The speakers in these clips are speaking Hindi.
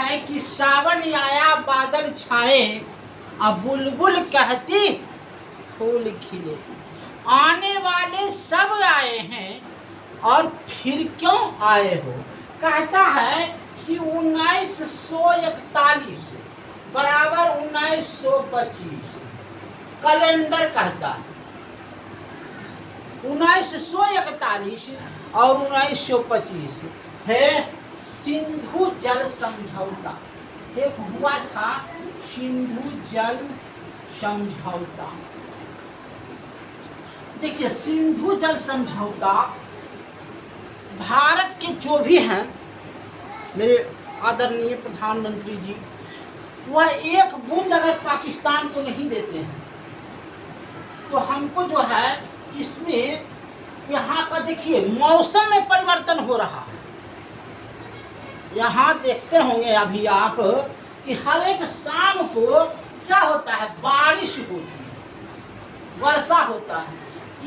है कि सावन आया बादल छाए, अब बुलबुल कहती फूल खिले। आने वाले सब आए हैं और फिर क्यों आए हो। कहता है कि 1941 बराबर 1925 कैलेंडर कहता है। 1941 और 1925 है सिंधु जल समझौता। एक हुआ था सिंधु जल समझौता। देखिए, सिंधु जल समझौता भारत के जो भी हैं मेरे आदरणीय प्रधानमंत्री जी, वह एक बूंद अगर पाकिस्तान को नहीं देते हैं तो हमको जो है इसमें यहाँ का देखिए मौसम में परिवर्तन हो रहा है। यहाँ देखते होंगे अभी आप कि हर एक शाम को क्या होता है, बारिश होती है, वर्षा होता है।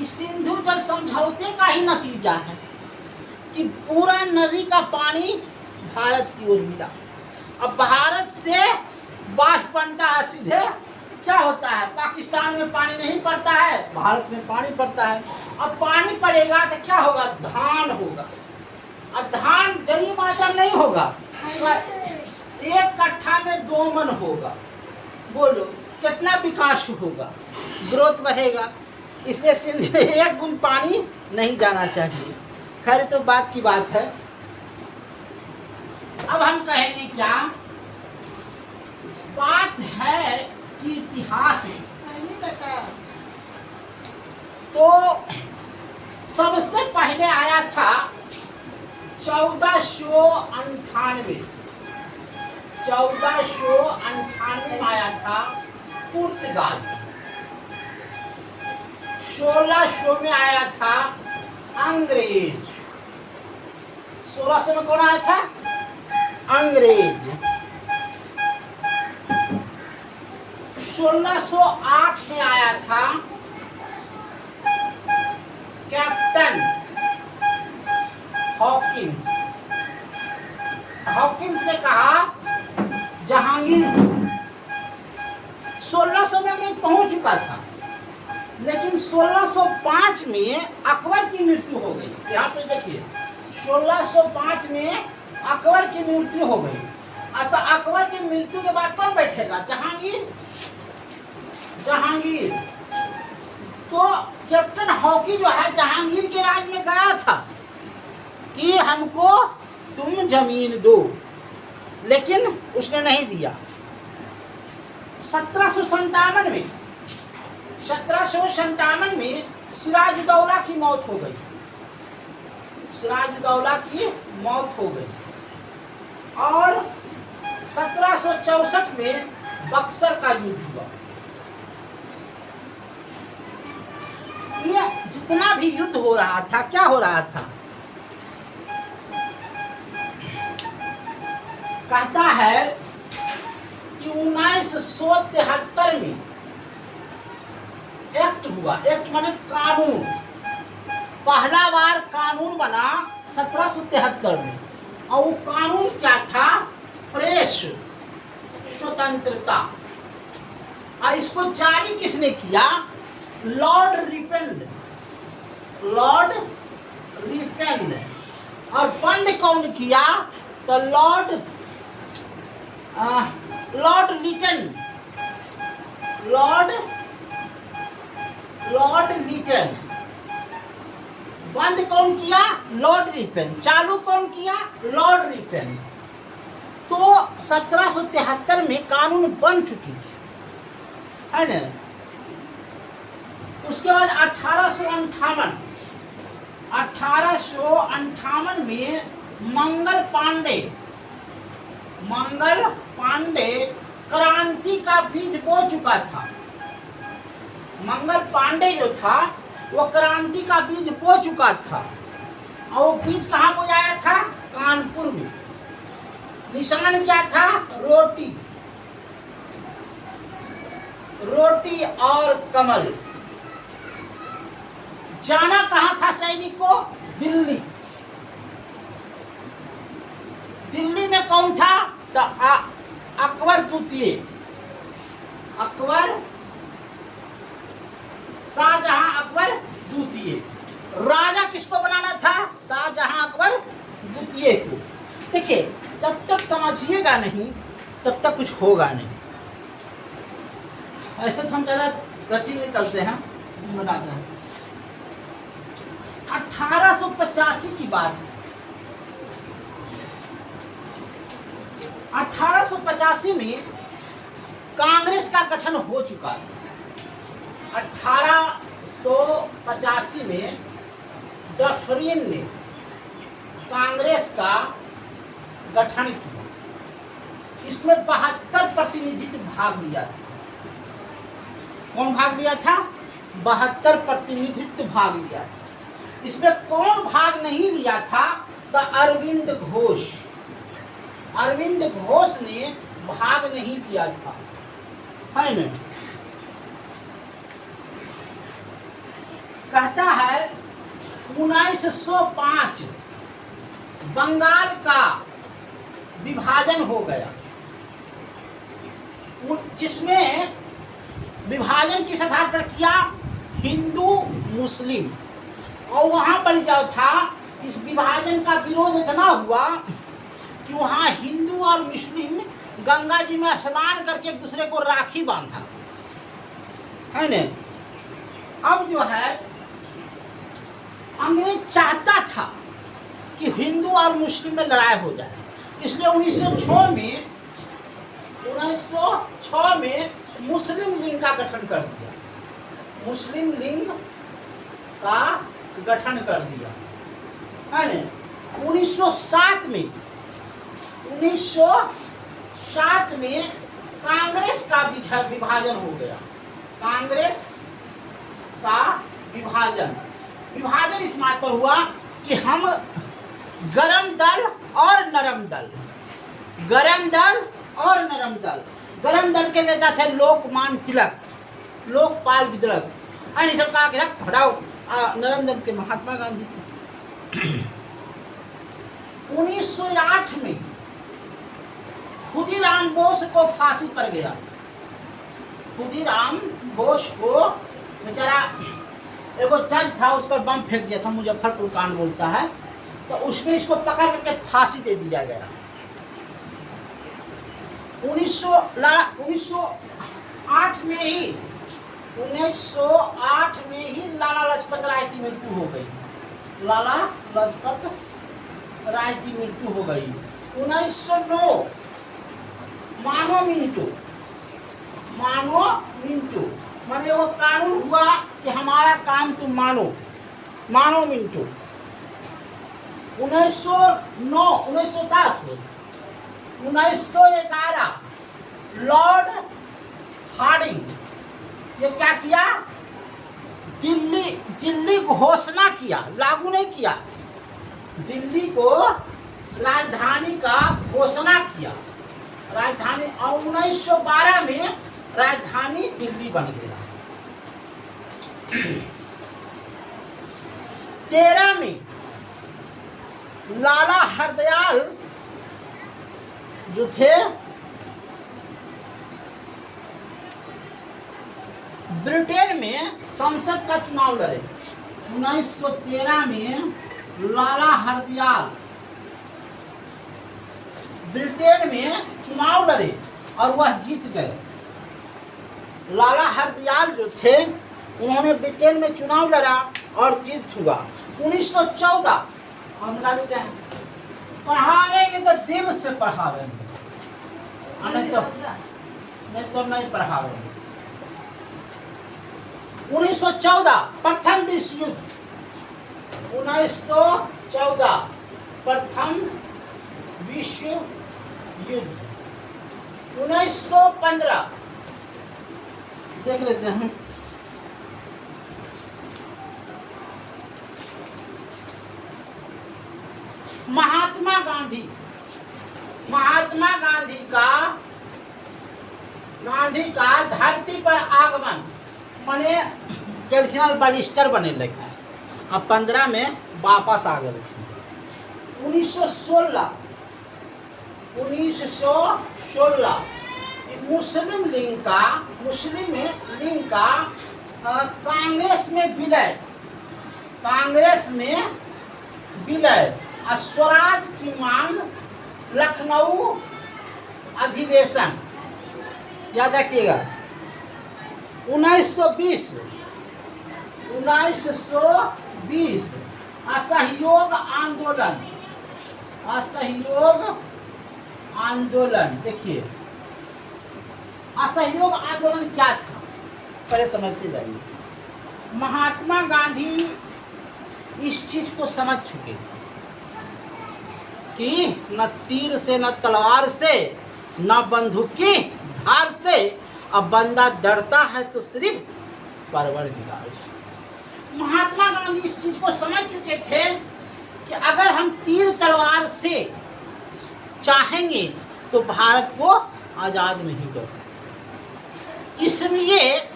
इस सिंधु जल समझौते का ही नतीजा है कि पूरा नदी का पानी भारत की ओर मिला। अब भारत से बाष्प बनता है, सीधे क्या होता है, पाकिस्तान में पानी नहीं पड़ता है, भारत में पानी पड़ता है। अब पानी पड़ेगा तो क्या होगा, धान होगा। अब धान जरी माचल नहीं होगा तो 1 कट्ठा में 2 मन होगा। बोलो कितना विकास होगा, ग्रोथ बढ़ेगा। इसलिए सिंध एक बूंद पानी नहीं जाना चाहिए। खैर तो बात की बात है। अब हम कहेंगे क्या, बात है कि इतिहास में तो सबसे पहले आया था 1498 में आया था पुर्तगाल। 1600 में आया था अंग्रेज। 1600 में कौन आया था, अंग्रेज। 1608 में आया था कैप्टन हॉकिंस। हॉकिंस ने कहा जहांगीर 1600 में अंग्रेज पहुंच चुका था, लेकिन 1605 में अकबर की मृत्यु हो गई। यहाँ पे देखिए 1605 में अकबर की मृत्यु हो गई। तो अकबर की मृत्यु के बाद कौन बैठेगा, जहांगीर। जहांगीर तो कैप्टन हॉकी जो है जहांगीर के राज में गया था कि हमको तुम जमीन दो, लेकिन उसने नहीं दिया। 1757 में सिराजुद्दौला की मौत हो गई। सिराजुद्दौला की मौत हो गई और 1764 में बक्सर का युद्ध हुआ। ये जितना भी युद्ध हो रहा था, क्या हो रहा था, कहता है कि 1973 में एक्ट हुआ। एक्ट माने कानून, पहला बार कानून बना 1773 में। और वो कानून क्या था, प्रेस स्वतंत्रता। और इसको जारी किसने किया, लॉर्ड रिपेंड। और बंद कौन किया, तो लॉर्ड लिटन। बंद कौन किया, लॉर्ड रिपेन। चालू कौन किया, लॉर्ड रिपेन। तो 1773 में कानून बन चुकी थी, है ना। उसके बाद 1858 में मंगल पांडे क्रांति का बीज बो चुका था। मंगल पांडे जो था वो क्रांति का बीज बो चुका था। और वो बीज कहाँ बोया था, कानपुर में। निशान क्या था, रोटी और कमल। जाना कहाँ था सैनिक को, दिल्ली। दिल्ली में कौन था, तो अकबर द्वितीय, अकबर शाहजहां अकबर द्वितीय। राजा किसको बनाना था? शाहजहां अकबर द्वितीय को। देखिए, जब तक समझिएगा नहीं तब तक कुछ होगा नहीं। ऐसे तो हम ज़्यादा गति में चलते हैं, बताते हैं। 1885 की बात, 1885 में कांग्रेस का गठन हो चुका है। 1885 में डफरिन ने कांग्रेस का गठन किया। इसमें 72 प्रतिनिधित्व भाग लिया था। कौन भाग लिया था? 72 प्रतिनिधित्व भाग लिया था। इसमें कौन भाग नहीं लिया था? तो अरविंद घोष। अरविंद घोष ने भाग नहीं लिया था, है ना? कहता है 1905 बंगाल का विभाजन हो गया, जिसमें विभाजन किस आधार पर किया? हिंदू मुस्लिम। और वहाँ पर जो था, इस विभाजन का विरोध इतना हुआ कि वहाँ हिंदू और मुस्लिम गंगा जी में स्नान करके एक दूसरे को राखी बांधा, है न? अब जो है अंग्रेज चाहता था कि हिंदू और मुस्लिम में लड़ाई हो जाए, इसलिए 1906 में मुस्लिम लीग का गठन कर दिया। मुस्लिम लीग का गठन कर दिया, है न? 1907 में कांग्रेस का विभाजन हो गया। कांग्रेस का विभाजन इस बात पर हुआ कि हम गरम दल और नरम दल, गरम दल और नरम दल। गरम दल के नेता थे लोकमान्य तिलक, लोकपाल तिलक, और सब कहा कि हटाओ। नरम दल के महात्मा गांधी थे। 1908 में खुदीराम बोस को फांसी पर गया। खुदीराम बोस को बेचारा, एगो जज था, उस पर बम फेंक दिया था, मुजफ्फरपुर कांड बोलता है, तो उसमें इसको पकड़ करके फांसी दे दिया गया। 1908 में ही लाला लाजपत राय की मृत्यु हो गई। लाला लाजपत राय की मृत्यु हो गई। 1909 मानो मिंटो माने वो कानून हुआ कि हमारा काम तुम मानो मिंटो। 1910 1911 लॉर्ड हार्डिंग ये क्या किया? दिल्ली घोषणा किया, लागू नहीं किया। दिल्ली को राजधानी का घोषणा किया, राजधानी। और 1912 में राजधानी दिल्ली बन गया। 13 में लाला हरदयाल जो थे ब्रिटेन में संसद का चुनाव लड़े। 1913 में लाला हरदयाल ब्रिटेन में चुनाव लड़े और वह जीत गए। लाला हरदयाल जो थे उन्होंने ब्रिटेन में चुनाव लड़ा और जीत हुआ। 1914 हम बता देते हैं, पढ़ावेंगे तो दिल से पढ़ावेंगे, नहीं तो नहीं पढ़ावेंगे। 1914 प्रथम विश्व युद्ध। 1914 प्रथम विश्व युद्ध। 1915 देख लेते हैं। महात्मा गांधी का धरती पर आगमन माने कैल्शियम बैरिस्टर बने लगे। अब 15 में वापस आ गए। 1916 1916 मुस्लिम लीग का कांग्रेस में विलय और स्वराज की मांग, लखनऊ अधिवेशन, याद रखिएगा। 1920 असहयोग आंदोलन। देखिए असहयोग आंदोलन क्या था, पहले समझते जाइए। महात्मा गांधी इस चीज को समझ चुके थे कि न तीर से, न तलवार से, न बंदूक की धार से अब बंदा डरता है तो सिर्फ परवरदिगार से। महात्मा गांधी इस चीज को समझ चुके थे कि अगर हम तीर तलवार से चाहेंगे तो भारत को आजाद नहीं कर सकते। इसलिए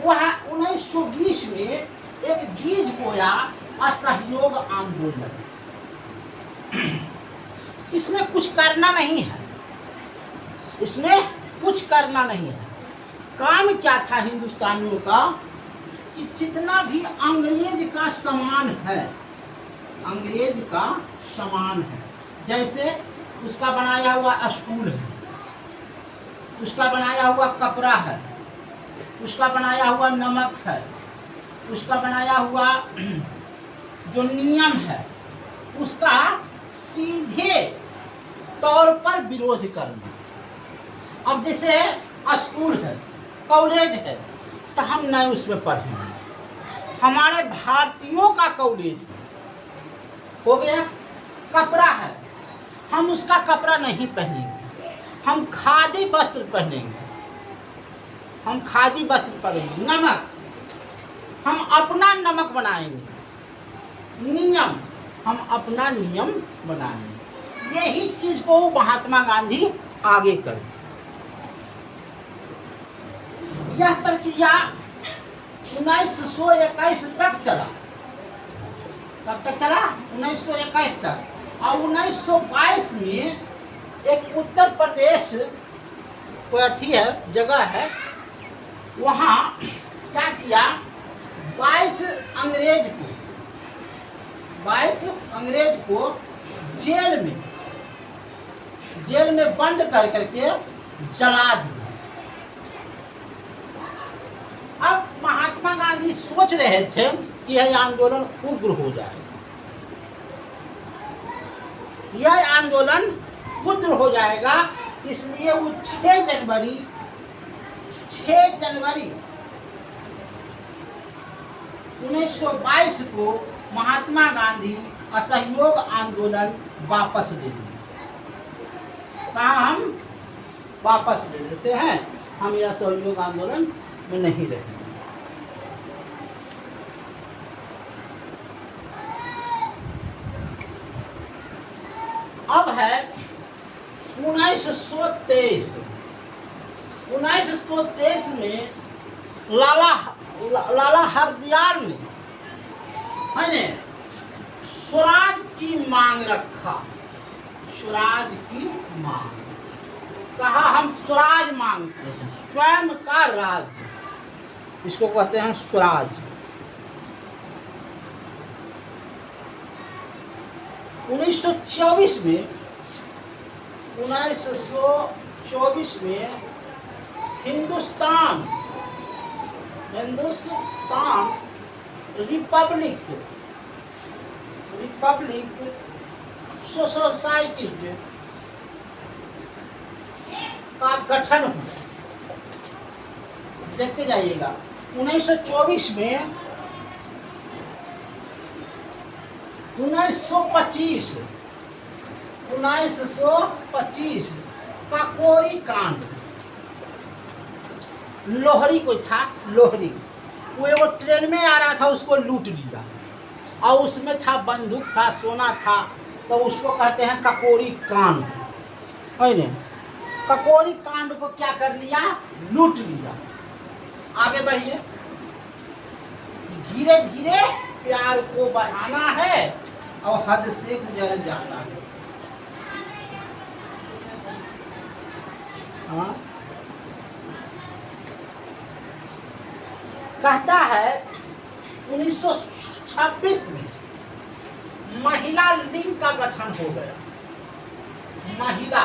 वह 1920 में एक बीज बोया, असहयोग आंदोलन। इसमें कुछ करना नहीं है, काम क्या था हिंदुस्तानियों का कि जितना भी अंग्रेज का सामान है, जैसे उसका बनाया हुआ स्कूल है, उसका बनाया हुआ कपड़ा है, उसका बनाया हुआ नमक है, उसका बनाया हुआ जो नियम है, उसका सीधे तौर पर विरोध करना। अब जैसे स्कूल है, कॉलेज है, तो हम नहीं उसमें पढ़ेंगे। हमारे भारतीयों का कॉलेज हो गया। कपड़ा है, हम उसका कपड़ा नहीं पहनेंगे, हम खादी वस्त्र पहनेंगे। नमक, हम अपना नमक बनाएंगे। नियम, हम अपना नियम बनाएंगे। यही चीज को महात्मा गांधी आगे कर। यह प्रक्रिया 1921 तक चला। कब तक चला? 1921 तक। और 1922 में एक उत्तर प्रदेश कोई अथी है, जगह है, वहाँ क्या किया, 22 अंग्रेज को जेल में बंद करके जला दिया। अब महात्मा गांधी सोच रहे थे कि यह आंदोलन उग्र हो जाएगा, इसलिए वो 6 जनवरी 1922 को महात्मा गांधी असहयोग आंदोलन वापस ले लिए। कहा हम वापस ले लेते हैं, हम यह असहयोग आंदोलन में नहीं रहेंगे। अब है 1923 में लाला हरदयाल ने स्वराज की मांग रखा। कहा हम स्वराज मांगते हैं, स्वयं का राज्य, इसको कहते हैं स्वराज। 1924 में हिंदुस्तान रिपब्लिक सोसाइटी का गठन हुआ। देखते जाइएगा। 1924 में 1925 काकोरी कांड, लोहरी कोई था, वो एगो ट्रेन में आ रहा था, उसको लूट लिया और उसमें था बंदूक था, सोना था, तो उसको कहते हैं काकोरी कांड, है ना। काकोरी कांड को क्या कर लिया, लूट लिया। आगे बढ़िए। धीरे धीरे प्यार को बढ़ाना है और हद से गुजर जाना है। कहता है 1926 में महिला लिंग का गठन हो गया। महिला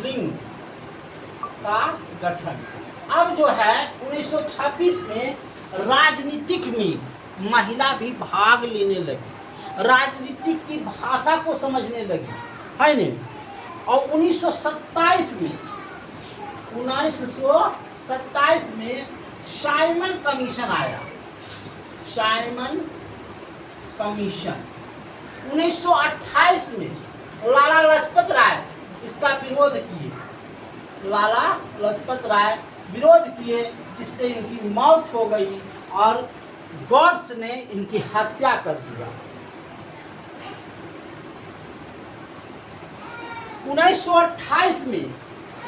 लिंग का गठन। अब जो है 1926 में राजनीतिक में महिला भी भाग लेने लगी, राजनीतिक की भाषा को समझने लगी, है नहीं। और 1927 में साइमन कमीशन आया। साइमन कमीशन 1928 में लाला लाजपत राय इसका विरोध किए। लाला लाजपत राय विरोध किए, जिससे इनकी मौत हो गई और गॉड्स ने इनकी हत्या कर दिया। 1928 में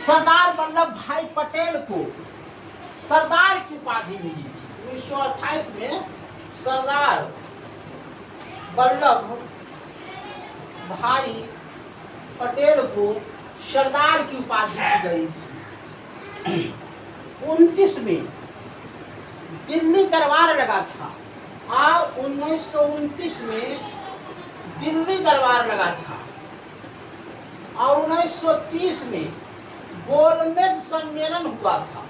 सरदार वल्लभ भाई पटेल को सरदार की उपाधि मिली थी। 1928 में सरदार वल्लभ भाई पटेल को सरदार की उपाधि दी गई थी। 29 में दिल्ली दरबार लगा था और 1929 में दिल्ली दरबार लगा था और 1930 में गोलमेज सम्मेलन हुआ था।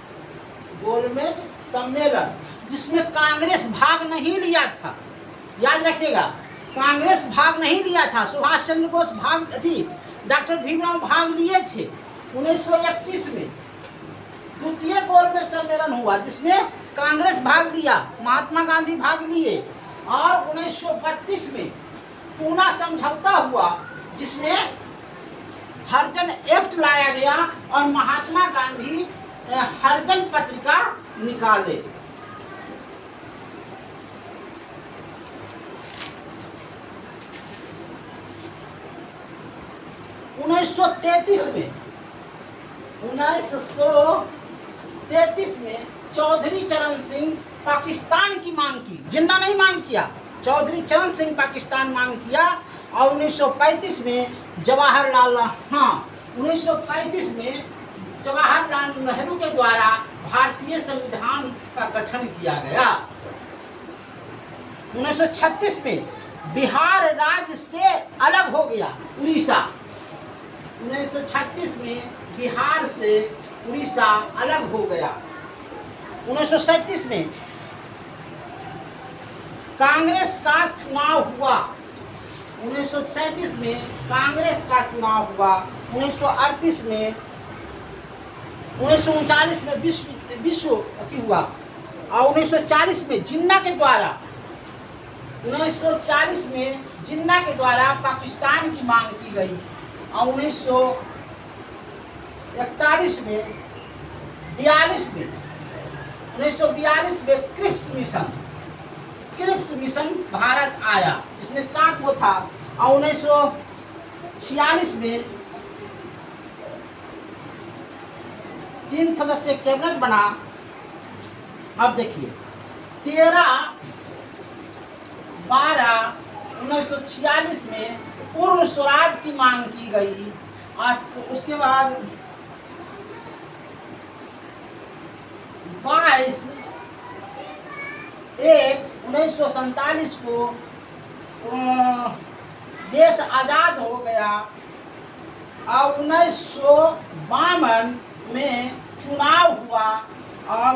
गोलमेज सम्मेलन जिसमें कांग्रेस भाग नहीं लिया था, याद रखिएगा, कांग्रेस भाग नहीं लिया था। सुभाष चंद्र बोस भाग थी, डॉक्टर भीमराव भाग लिए थे। 1931 में द्वितीय गोलमेज सम्मेलन हुआ जिसमें कांग्रेस भाग लिया, महात्मा गांधी भाग लिए। और 1932 में पूना समझौता हुआ जिसमें हरिजन एक्ट लाया गया और महात्मा गांधी हरिजन पत्रिका निकाले। उन्नीस सौ तैतीस में चौधरी चरण सिंह पाकिस्तान की मांग की, जिन्ना नहीं मांग किया, चौधरी चरण सिंह पाकिस्तान मांग किया। और 1935 में जवाहरलाल 1935 में जवाहरलाल नेहरू के द्वारा भारतीय संविधान का गठन किया गया। 1936 में बिहार राज्य से अलग हो गया उड़ीसा। 1936 में बिहार से उड़ीसा अलग हो गया। 1937 में कांग्रेस का चुनाव हुआ। 1937 में कांग्रेस का चुनाव हुआ। 1938 में 1939 में विश्व अथी हुआ और 1940 में जिन्ना के द्वारा 1940 में जिन्ना के द्वारा पाकिस्तान की मांग की गई। और 1941 में 1942 में क्रिप्स मिशन भारत आया, इसमें 7 वो था। और 1946 में 3 सदस्य कैबिनेट बना। अब देखिए 13/12/1946 में पूर्ण स्वराज की मांग की गई। और उसके बाद 22/1/1947 को देश आज़ाद हो गया। और 1952 में चुनाव हुआ और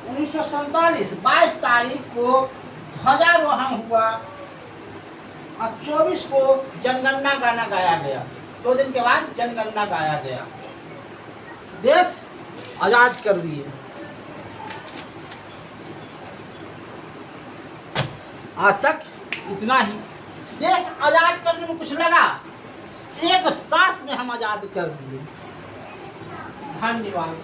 1947 22 तारीख को ध्वजारोहण हुआ और 24 को जनगणना गाना गाया गया। 2 दिन के बाद जनगणना गाया गया। देश आजाद कर दिए। आज तक इतना ही। देश आजाद करने में कुछ लगा, एक सांस में हम आजाद कर दिए। धन्यवाद।